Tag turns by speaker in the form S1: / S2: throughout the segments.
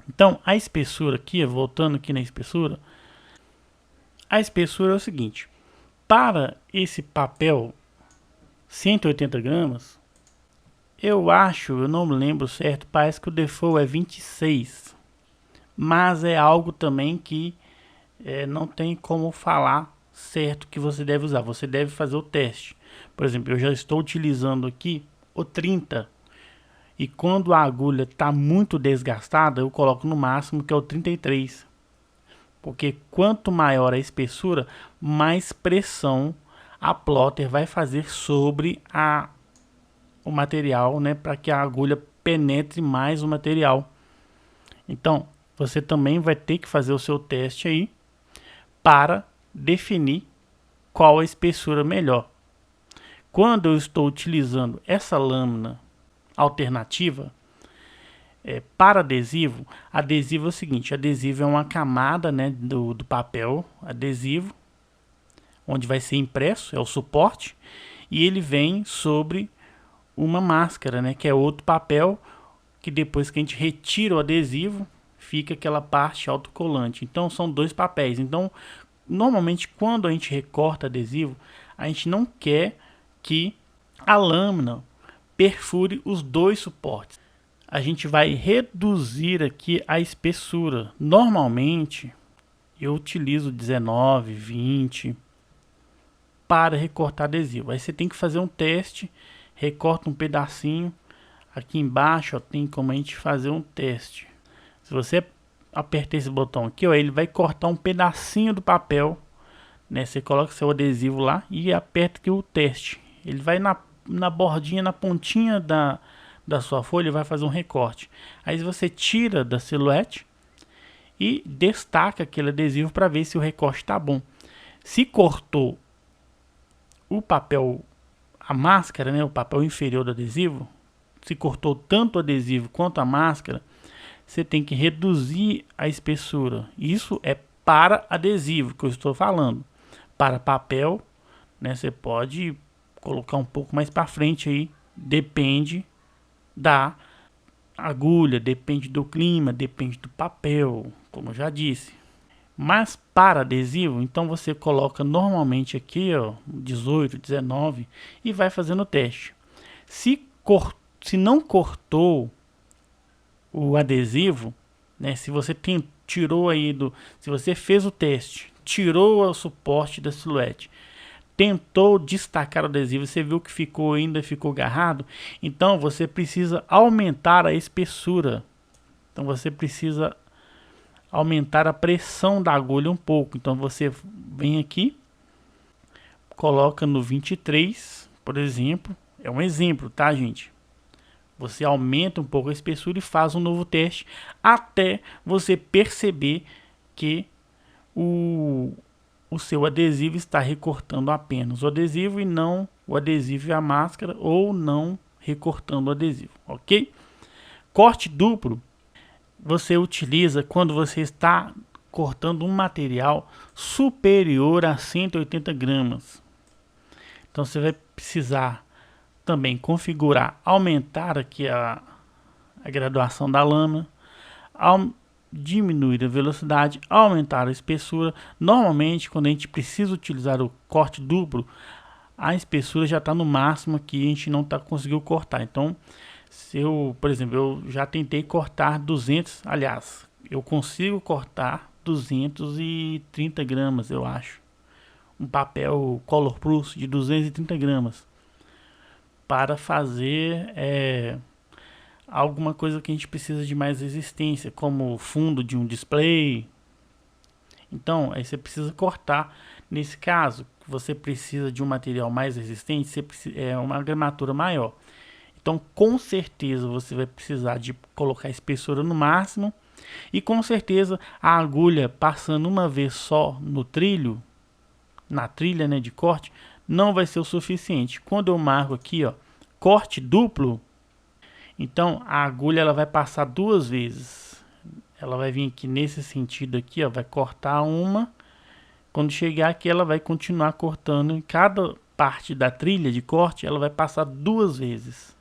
S1: Então, a espessura aqui, voltando aqui na espessura, a espessura é o seguinte: para esse papel 180 gramas, eu não me lembro certo, parece que o default é 26, mas é algo também que não tem como falar certo que você deve usar, você deve fazer o teste. Por exemplo, eu já estou utilizando aqui o 30, e quando a agulha está muito desgastada, eu coloco no máximo, que é o 33. Porque quanto maior a espessura, mais pressão a plotter vai fazer sobre o material, né, para que a agulha penetre mais o material. Então, você também vai ter que fazer o seu teste aí para definir qual a espessura melhor. Quando eu estou utilizando essa lâmina alternativa, para adesivo, adesivo é o seguinte: adesivo é uma camada, né, do papel adesivo, onde vai ser impresso, é o suporte, e ele vem sobre uma máscara, né, que é outro papel, que depois que a gente retira o adesivo, fica aquela parte autocolante. Então são dois papéis. Então, normalmente quando a gente recorta adesivo, a gente não quer que a lâmina perfure os dois suportes. A gente vai reduzir aqui a espessura. Normalmente eu utilizo 19, 20 para recortar adesivo. Aí você tem que fazer um teste, recorta um pedacinho. Aqui embaixo ó, tem como a gente fazer um teste. Se você apertar esse botão aqui, ó, ele vai cortar um pedacinho do papel, né? Você coloca seu adesivo lá e aperta aqui o teste. Ele vai na bordinha, na pontinha da sua folha, vai fazer um recorte. Aí você tira da silhuete e destaca aquele adesivo para ver se o recorte está bom. Se cortou o papel, a máscara, né, o papel inferior do adesivo, se cortou tanto o adesivo quanto a máscara, você tem que reduzir a espessura. Isso é para adesivo que eu estou falando. Para papel, né, você pode colocar um pouco mais para frente aí, depende da agulha, depende do clima, depende do papel, como eu já disse. Mas para adesivo, então você coloca normalmente aqui, ó, 18, 19 e vai fazendo o teste. Se não cortou o adesivo, né, se você tirou aí se você fez o teste, tirou o suporte da silhuete, tentou destacar o adesivo, você viu que ainda ficou agarrado, então você precisa aumentar a espessura. Então você precisa aumentar a pressão da agulha um pouco. Então você vem aqui, coloca no 23, por exemplo. É um exemplo, tá, gente? Você aumenta um pouco a espessura e faz um novo teste até você perceber que o seu adesivo está recortando apenas o adesivo e não o adesivo e a máscara, ou não recortando o adesivo, ok? Corte duplo você utiliza quando você está cortando um material superior a 180 gramas. Então você vai precisar também configurar, aumentar aqui a graduação da lâmina, diminuir a velocidade, aumentar a espessura. Normalmente, quando a gente precisa utilizar o corte duplo, a espessura já está no máximo aqui, a gente não conseguiu cortar. Então, se eu, por exemplo, eu já tentei cortar 200, aliás, eu consigo cortar 230 gramas, eu acho. Um papel Color Plus de 230 gramas. Para fazer alguma coisa que a gente precisa de mais resistência, como o fundo de um display. Então, aí você precisa cortar. Nesse caso, você precisa de um material mais resistente, você precisa, uma gramatura maior. Então, com certeza, você vai precisar de colocar a espessura no máximo. E com certeza, a agulha passando uma vez só no trilho, na trilha, né, de corte, não vai ser o suficiente. Quando eu marco aqui, ó, corte duplo, então a agulha ela vai passar duas vezes. Ela vai vir aqui nesse sentido aqui, ó, vai cortar uma. Quando chegar aqui, ela vai continuar cortando em cada parte da trilha de corte, ela vai passar duas vezes.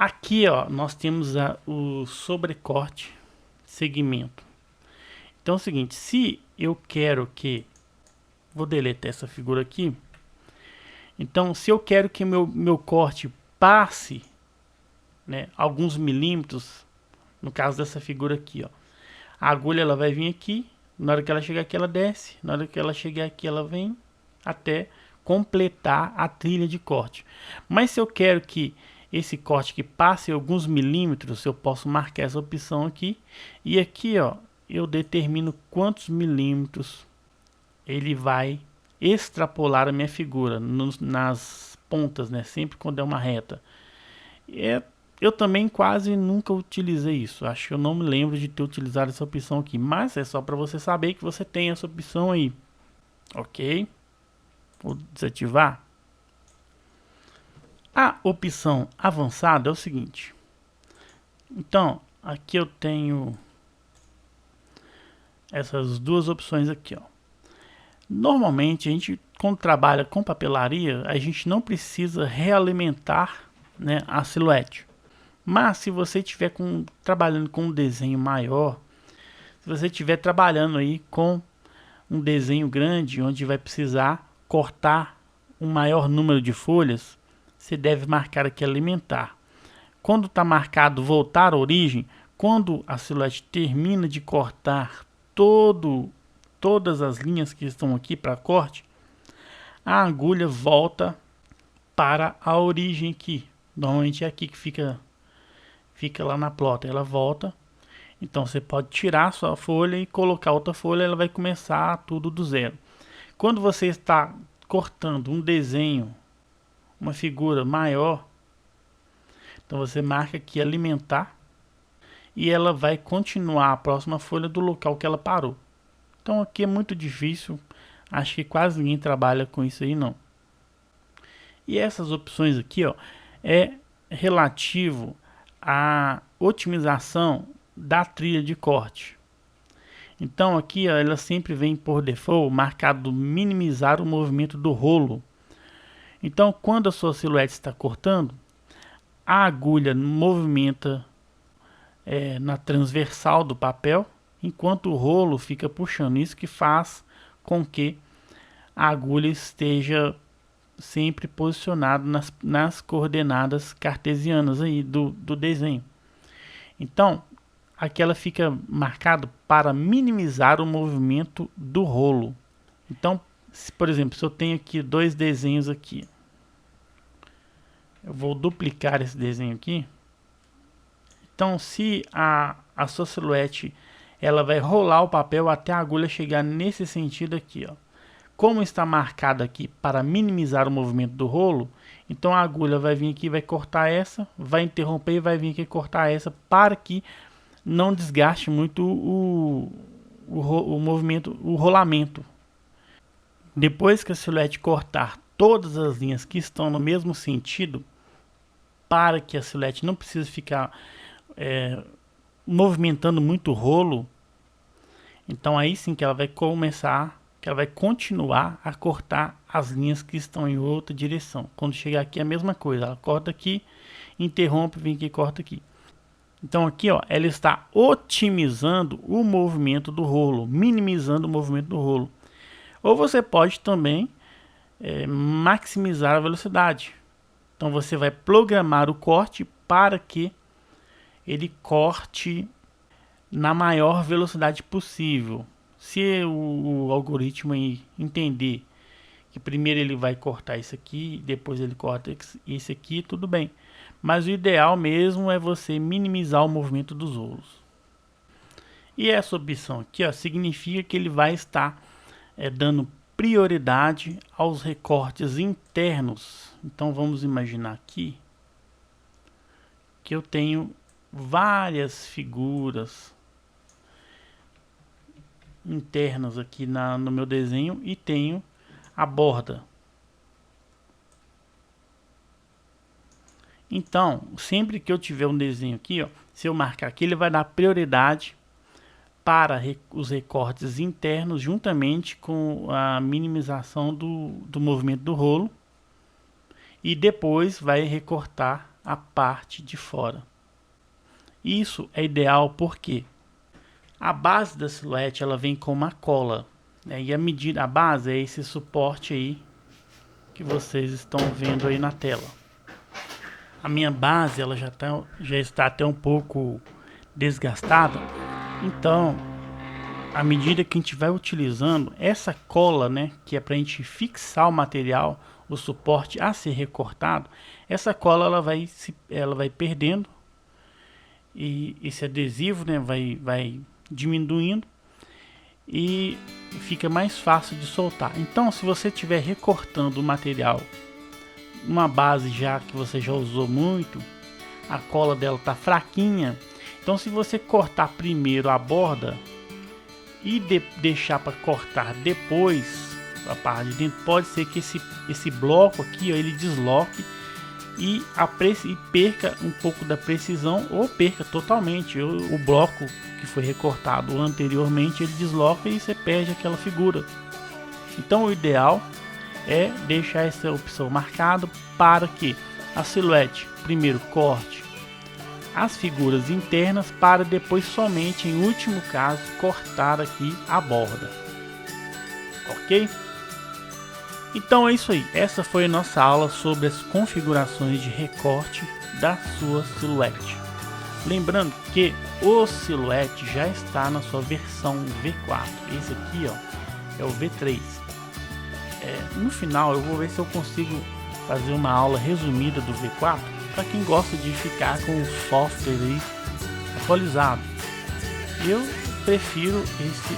S1: Aqui, ó, nós temos o sobrecorte segmento. Então é o seguinte, se eu quero que... Vou deletar essa figura aqui. Então, se eu quero que meu corte passe, né, alguns milímetros, no caso dessa figura aqui, ó, a agulha ela vai vir aqui, na hora que ela chegar aqui ela desce, na hora que ela chegar aqui ela vem até completar a trilha de corte. Mas se eu quero que esse corte que passe alguns milímetros, eu posso marcar essa opção aqui, e aqui, ó, eu determino quantos milímetros ele vai extrapolar a minha figura nas pontas, né? Sempre quando é uma reta. Eu também quase nunca utilizei isso. Acho que eu não me lembro de ter utilizado essa opção aqui. Mas é só para você saber que você tem essa opção aí. Ok? Vou desativar. A opção avançada é o seguinte. Então, aqui eu tenho essas duas opções aqui, ó. Normalmente, a gente, quando trabalha com papelaria, a gente não precisa realimentar, né, a silhuete. Mas se você estiver trabalhando com um desenho maior, se você estiver trabalhando aí com um desenho grande, onde vai precisar cortar um maior número de folhas, você deve marcar aqui alimentar. Quando está marcado voltar à origem, quando a silhuete termina de cortar todas as linhas que estão aqui para corte, a agulha volta para a origem aqui. Normalmente é aqui que fica lá na plota, ela volta. Então você pode tirar a sua folha e colocar outra folha, ela vai começar tudo do zero. Quando você está cortando um desenho, uma figura maior, então você marca aqui alimentar e ela vai continuar a próxima folha do local que ela parou. Então aqui é muito difícil, acho que quase ninguém trabalha com isso aí não. E essas opções aqui, ó, é relativo à otimização da trilha de corte. Então aqui, ó, ela sempre vem por default marcado minimizar o movimento do rolo. Então quando a sua silhuete está cortando, a agulha movimenta na transversal do papel, enquanto o rolo fica puxando. Isso que faz com que a agulha esteja sempre posicionada nas coordenadas cartesianas aí do desenho. Então, aqui ela fica marcado para minimizar o movimento do rolo. Então, por exemplo, se eu tenho aqui dois desenhos aqui, eu vou duplicar esse desenho aqui. Então, se a sua silhuete ela vai rolar o papel até a agulha chegar nesse sentido aqui, ó. Como está marcado aqui para minimizar o movimento do rolo, então a agulha vai vir aqui, vai cortar essa, vai interromper e vai vir aqui cortar essa para que não desgaste muito o movimento, o rolamento. Depois que a silhuete cortar todas as linhas que estão no mesmo sentido, para que a silhuete não precise ficar movimentando muito o rolo, então aí sim que ela vai continuar a cortar as linhas que estão em outra direção. Quando chegar aqui é a mesma coisa, ela corta aqui, interrompe, vem aqui e corta aqui. Então aqui, ó, ela está otimizando o movimento do rolo, minimizando o movimento do rolo. Ou você pode também maximizar a velocidade. Então você vai programar o corte para que ele corte na maior velocidade possível. Se o algoritmo aí entender que primeiro ele vai cortar isso aqui, depois ele corta esse aqui, tudo bem. Mas o ideal mesmo é você minimizar o movimento dos rolos. E essa opção aqui, ó, significa que ele vai estar dando prioridade aos recortes internos. Então vamos imaginar aqui que eu tenho várias figuras internas aqui no meu desenho e tenho a borda. Então, sempre que eu tiver um desenho aqui, ó, se eu marcar aqui, ele vai dar prioridade para os recortes internos, juntamente com a minimização do movimento do rolo, e depois vai recortar a parte de fora. Isso é ideal porque a base da silhuete ela vem com uma cola, né? E a base é esse suporte aí que vocês estão vendo aí na tela. A minha base ela já está até um pouco desgastada, então à medida que a gente vai utilizando essa cola, né, que é para a gente fixar o material, o suporte a ser recortado, essa cola ela vai perdendo e esse adesivo, né, vai diminuindo e fica mais fácil de soltar. Então, se você estiver recortando o material, uma base já que você já usou muito, a cola dela tá fraquinha, então se você cortar primeiro a borda e deixar para cortar depois a parte de dentro, pode ser que esse bloco aqui, ó, ele desloque e perca um pouco da precisão ou perca totalmente o bloco que foi recortado anteriormente, ele desloca e você perde aquela figura. Então o ideal é deixar essa opção marcada para que a silhuete primeiro corte as figuras internas para depois somente em último caso cortar aqui a borda, ok? Então é isso aí, essa foi a nossa aula sobre as configurações de recorte da sua silhuete. Lembrando que o silhuete já está na sua versão V4, esse aqui ó, é o V3. No final eu vou ver se eu consigo fazer uma aula resumida do V4 para quem gosta de ficar com o software aí atualizado. Eu prefiro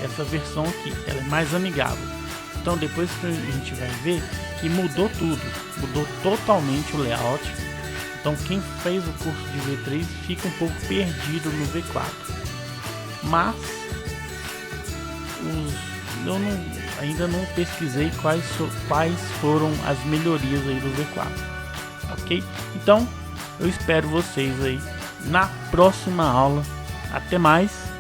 S1: essa versão aqui, ela é mais amigável. Então depois que a gente vai ver que mudou tudo, mudou totalmente o layout. Então quem fez o curso de V3 fica um pouco perdido no V4. Mas eu ainda não pesquisei quais foram as melhorias aí do V4. Ok? Então eu espero vocês aí na próxima aula. Até mais.